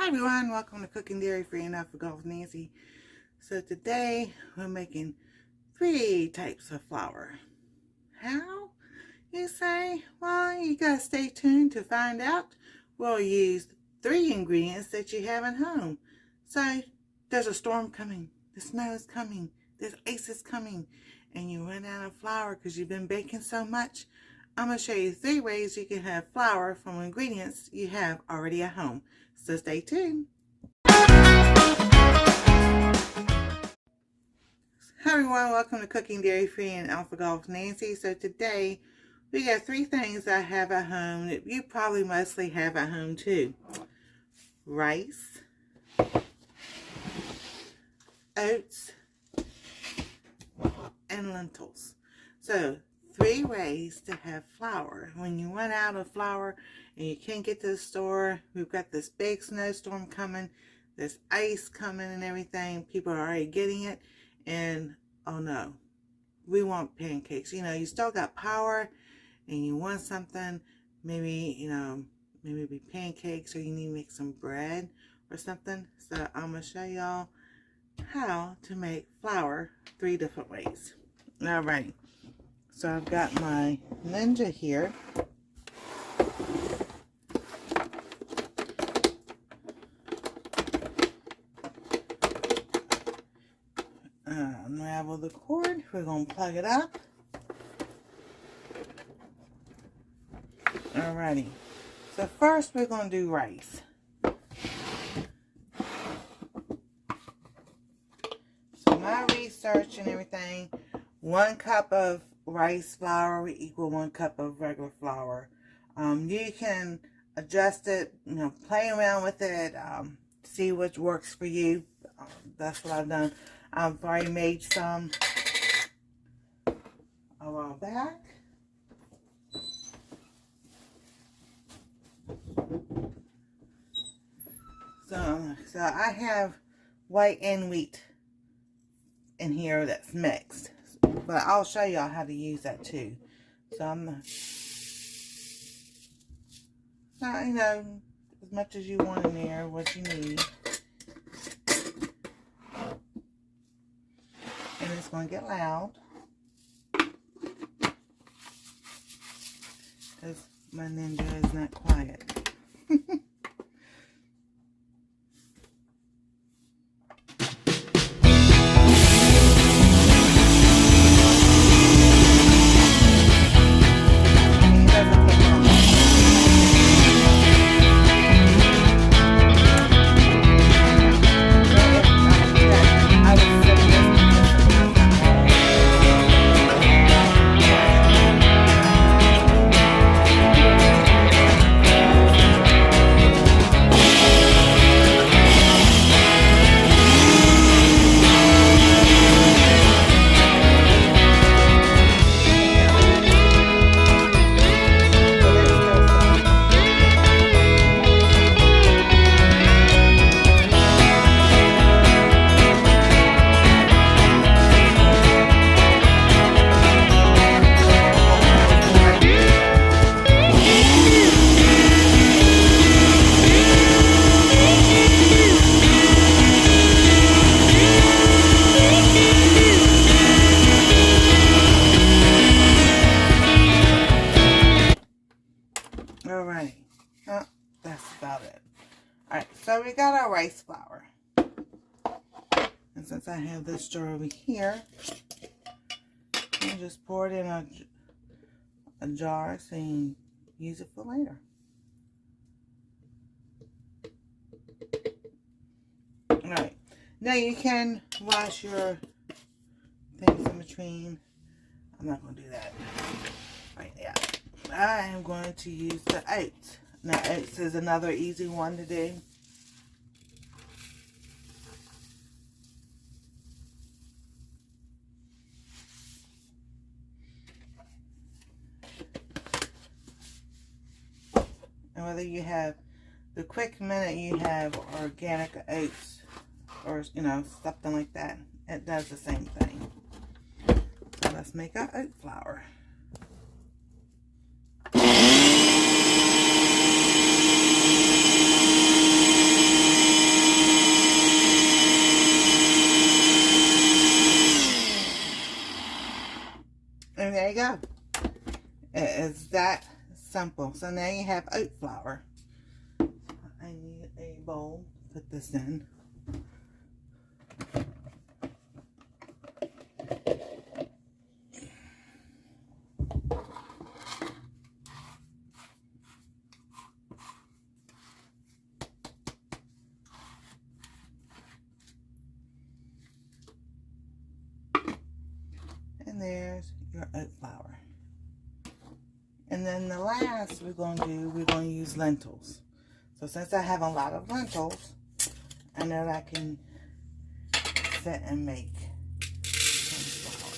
Hi everyone, welcome to Cooking Dairy Free and Off the Go with Nancy. So today we're making 3 types of flour. How? You say? Well, you gotta stay tuned to find out. We'll use 3 ingredients that you have at home. So there's a storm coming, the snow is coming, there's ice is coming, and you run out of flour because you've been baking so much. I'm going to show you 3 ways you can have flour from ingredients you have already at home. So stay tuned. Hi everyone, welcome to Cooking Dairy Free and Alpha Golf Nancy. So today we got 3 things I have at home that you probably mostly have at home too. Rice, oats, and lentils. So 3 ways to have flour. When you run out of flour and you can't get to the store, we've got this big snowstorm coming, there's ice coming and everything, people are already getting it, and oh no, we want pancakes. You know, you still got power and you want something, maybe, maybe pancakes, or you need to make some bread or something. So I'm going to show y'all how to make flour 3 different ways. Alright. So I've got my Ninja here. Unravel the cord. We're going to plug it up. Alrighty. So first we're going to do rice. So my research and everything, 1 cup of rice flour will equal 1 cup of regular flour. You can adjust it, play around with it, see what works for you. That's what I've done. I've already made some a while back. So I have white and wheat in here that's mixed. But I'll show y'all how to use that too. So I'm, as much as you want in there, what you need. And it's going to get loud, because my Ninja is not quiet. Alright, that's about it. Alright, so we got our rice flour. And since I have this jar over here, I'll just pour it in a jar so you can use it for later. Alright, now you can wash your things in between. I'm not going to do that right now. I am going to use the oats. Now, oats is another easy one to do. And whether you have the Quick Minute, you have organic oats, or something like that, it does the same thing. So let's make our oat flour. go. It is that simple. So now you have oat flour. I need a bowl to put this in. And there's your oat flour. And then the last we're going to use lentils. So since I have a lot of lentils, I know that I can sit and make some flour.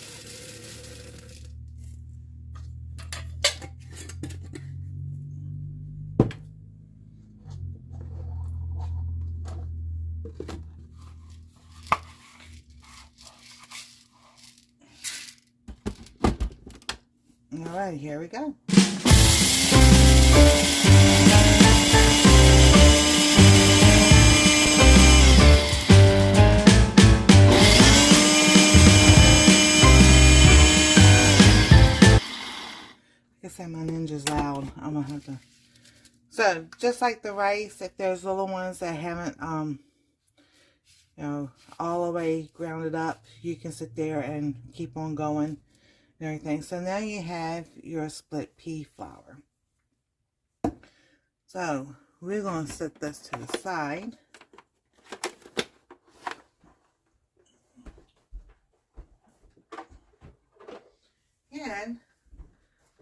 All right, here we go. Like I said, my ninja's loud. I'm gonna have to. So just like the rice, if there's little ones that haven't, you know, all the way grounded up, you can sit there and keep on going and everything. So now you have your split pea flour. So we're going to set this to the side. And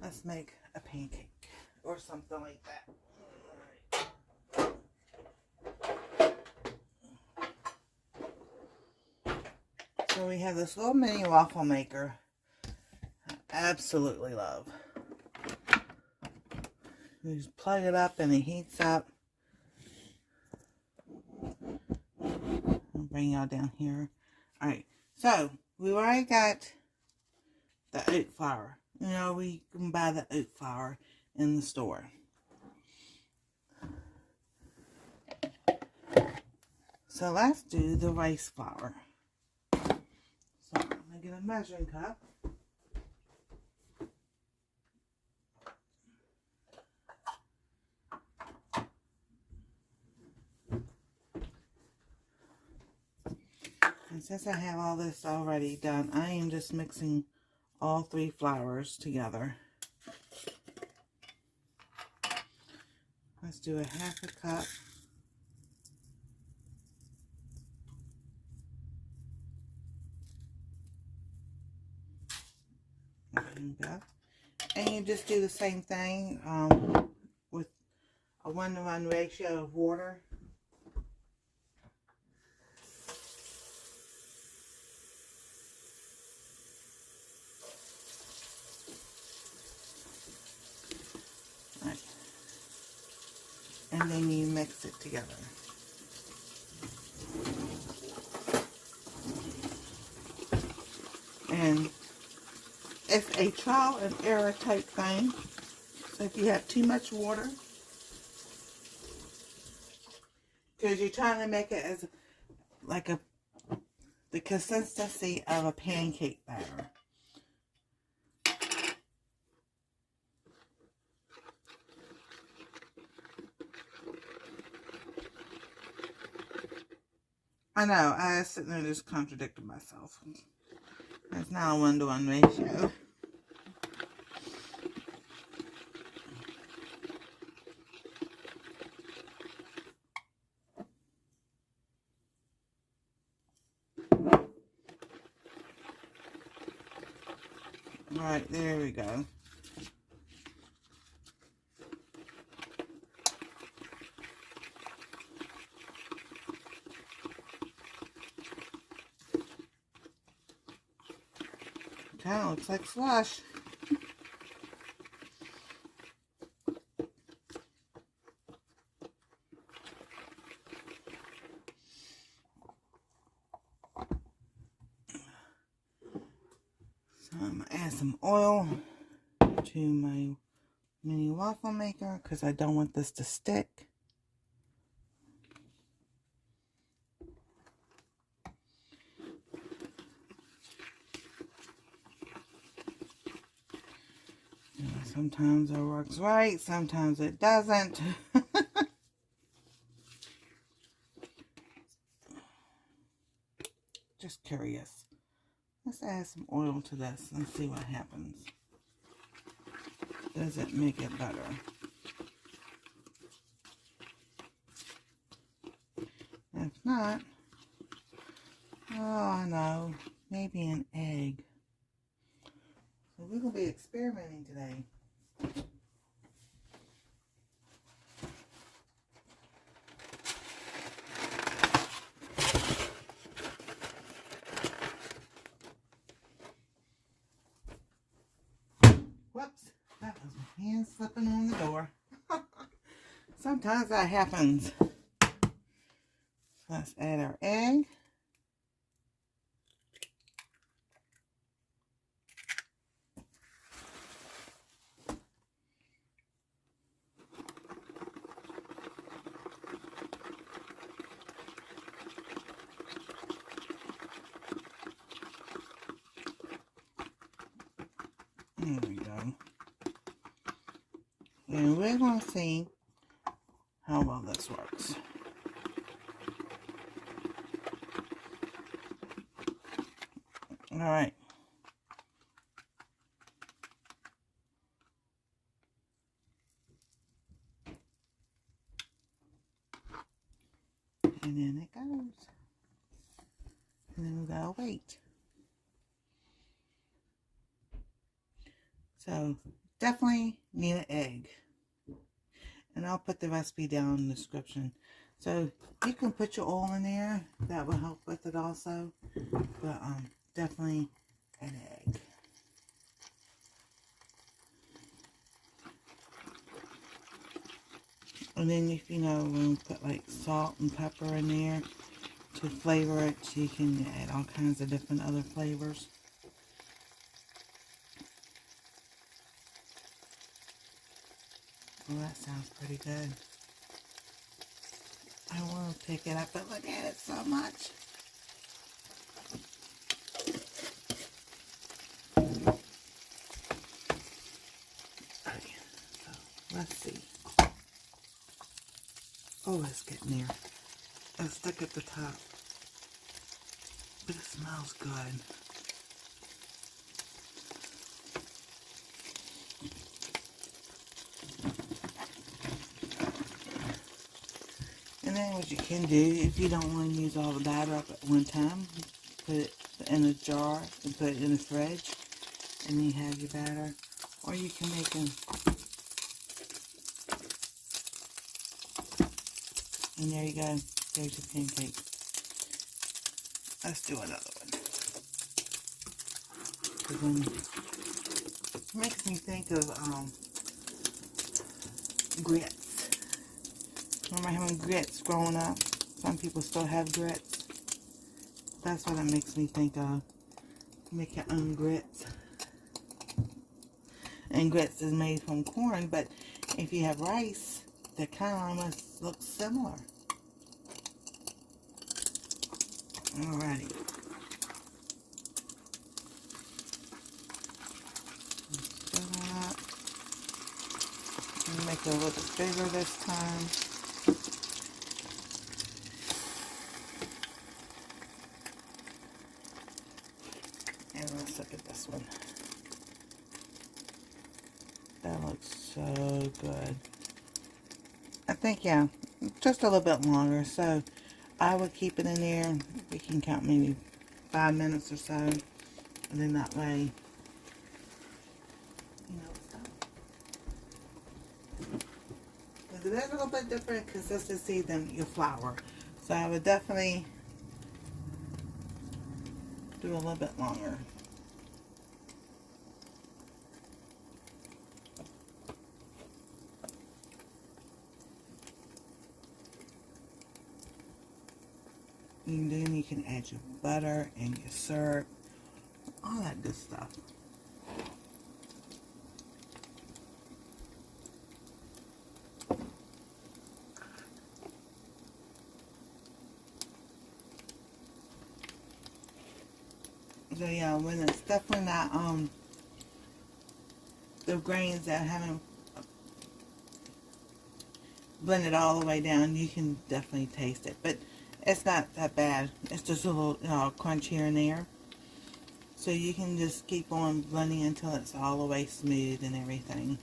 let's make a pancake or something like that. So we have this little mini waffle maker. I absolutely love. You just plug it up and it heats up. I'll bring y'all down here. Alright, so we already got the oat flour. You know, we can buy the oat flour in the store. So let's do the rice flour. So I'm going to get a measuring cup. And since I have all this already done, I am just mixing all three flours together. Let's do a half a cup. There you go. And you just do the same thing with a 1-to-1 ratio of water. Right. And then you mix it together. And it's a trial and error type thing. So if you have too much water, because you're trying to make it as like the consistency of a pancake batter. I know, I was sitting there just contradicting myself. It's not a 1-to-1 ratio. Alright, there we go. Kind of looks like slush. So I'm going to add some oil to my mini waffle maker because I don't want this to stick. Sometimes it works right, sometimes it doesn't. Just curious. Let's add some oil to this and see what happens. Does it make it better? If not, oh, I know, maybe an egg. So we're going to be experimenting today. Whoops, that was my hand slipping on the door. Sometimes that happens. Let's add our egg. There we go. And we're going to see how well this works. All right. And then it goes. And then we gotta wait. So definitely need an egg. And I'll put the recipe down in the description. So you can put your oil in there. That will help with it also. But definitely an egg. And then if you know, we'll put like salt and pepper in there to flavor it. So you can add all kinds of different other flavors. Well, that sounds pretty good. I want to pick it up, but look at it so much. Okay, so let's see. Oh, it's getting there. It's stuck at the top. But it smells good. And then what you can do, if you don't want to use all the batter up at one time, put it in a jar and put it in the fridge. And then you have your batter. Or you can make them. And there you go. There's your pancake. Let's do another one. It makes me think of grits. Remember having grits growing up? Some people still have grits. That's what it makes me think of. Make your own grits. And grits is made from corn, but if you have rice, they kind of almost look similar. Alrighty. Make it a little bit bigger this time. And let's look at this one. That looks so good. I think, yeah, just a little bit longer. So I would keep it in there. We can count maybe 5 minutes or so. And then that way, you know, it's done. Because it is a little bit different consistency than your flour. So I would definitely do a little bit longer. And then you can add your butter and your syrup, all that good stuff. So yeah, when it's definitely not the grains that I haven't blended all the way down, you can definitely taste it. But it's not that bad. It's just a little crunch here and there. So you can just keep on blending until it's all the way smooth and everything.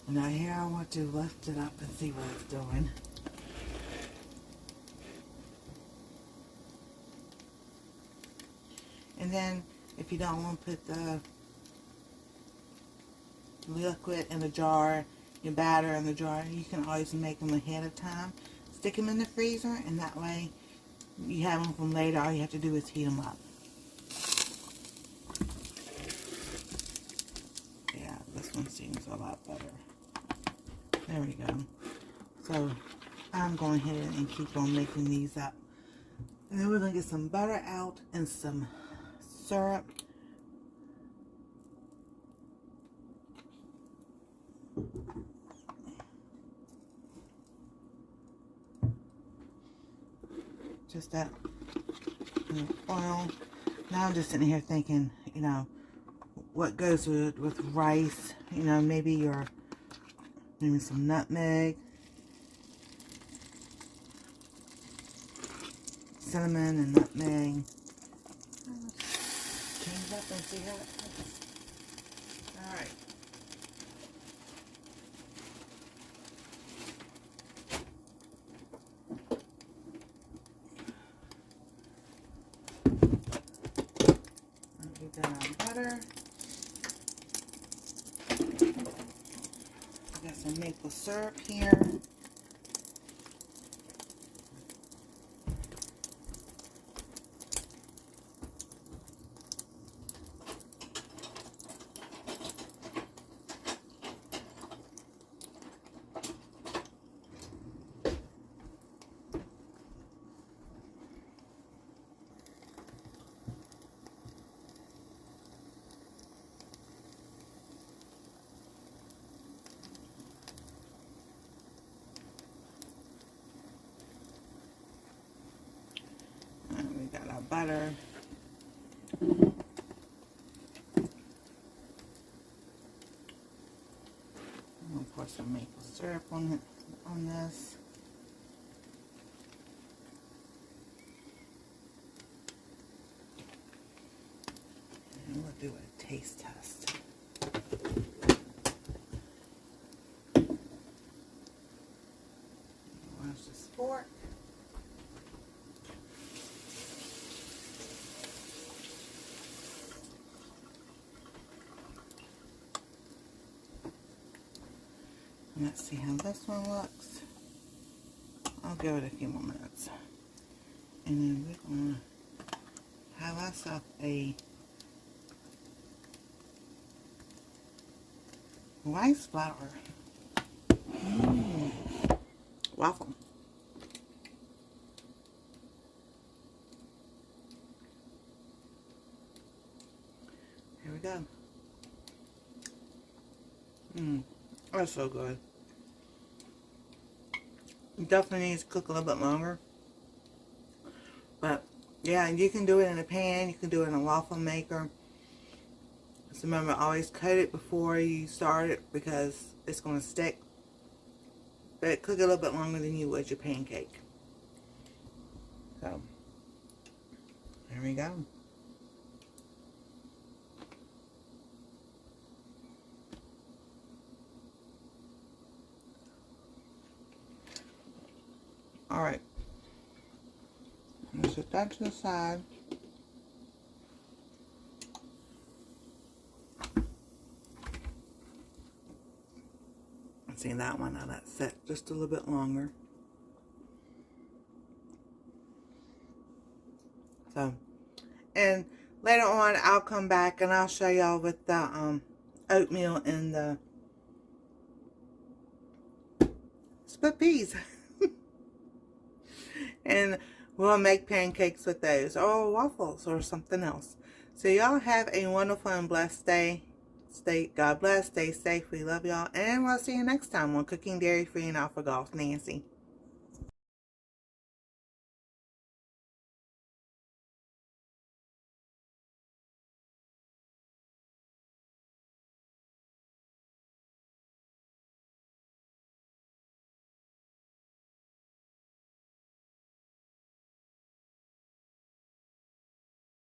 Now here I want to lift it up and see what it's doing. And then if you don't want to put the liquid in the jar, your batter in the jar, you can always make them ahead of time. Stick them in the freezer, and that way you have them from later. All you have to do is heat them up. Yeah, this one seems a lot better. There we go. So I'm going ahead and keep on making these up. And then we're going to get some butter out and some syrup. Just that oil. Now I'm just sitting here thinking, you know, what goes with rice. You know, maybe some nutmeg, cinnamon and nutmeg. Change up and see how it tastes. All right. We've got our butter. Got some maple syrup here. We got our butter. I'm gonna pour some maple syrup on this. And we'll do a taste test. Wash this fork. Let's see how this one looks. I'll give it a few more minutes. And then we're going to have ourselves a rice flour waffle. Here we go. That's so good. Definitely needs to cook a little bit longer. But yeah, you can do it in a pan. You can do it in a waffle maker. Just remember, always coat it before you start it because it's going to stick. But cook it a little bit longer than you would your pancake. So, there we go. Alright, I'm going to set that to the side. See that one, now that's set just a little bit longer. So, and later on I'll come back and I'll show y'all with the oatmeal and the split peas. And we'll make pancakes with those, or waffles, or something else. So y'all have a wonderful and blessed day. God bless. Stay safe. We love y'all. And we'll see you next time on Cooking Dairy Free and Alpha Golf. Nancy.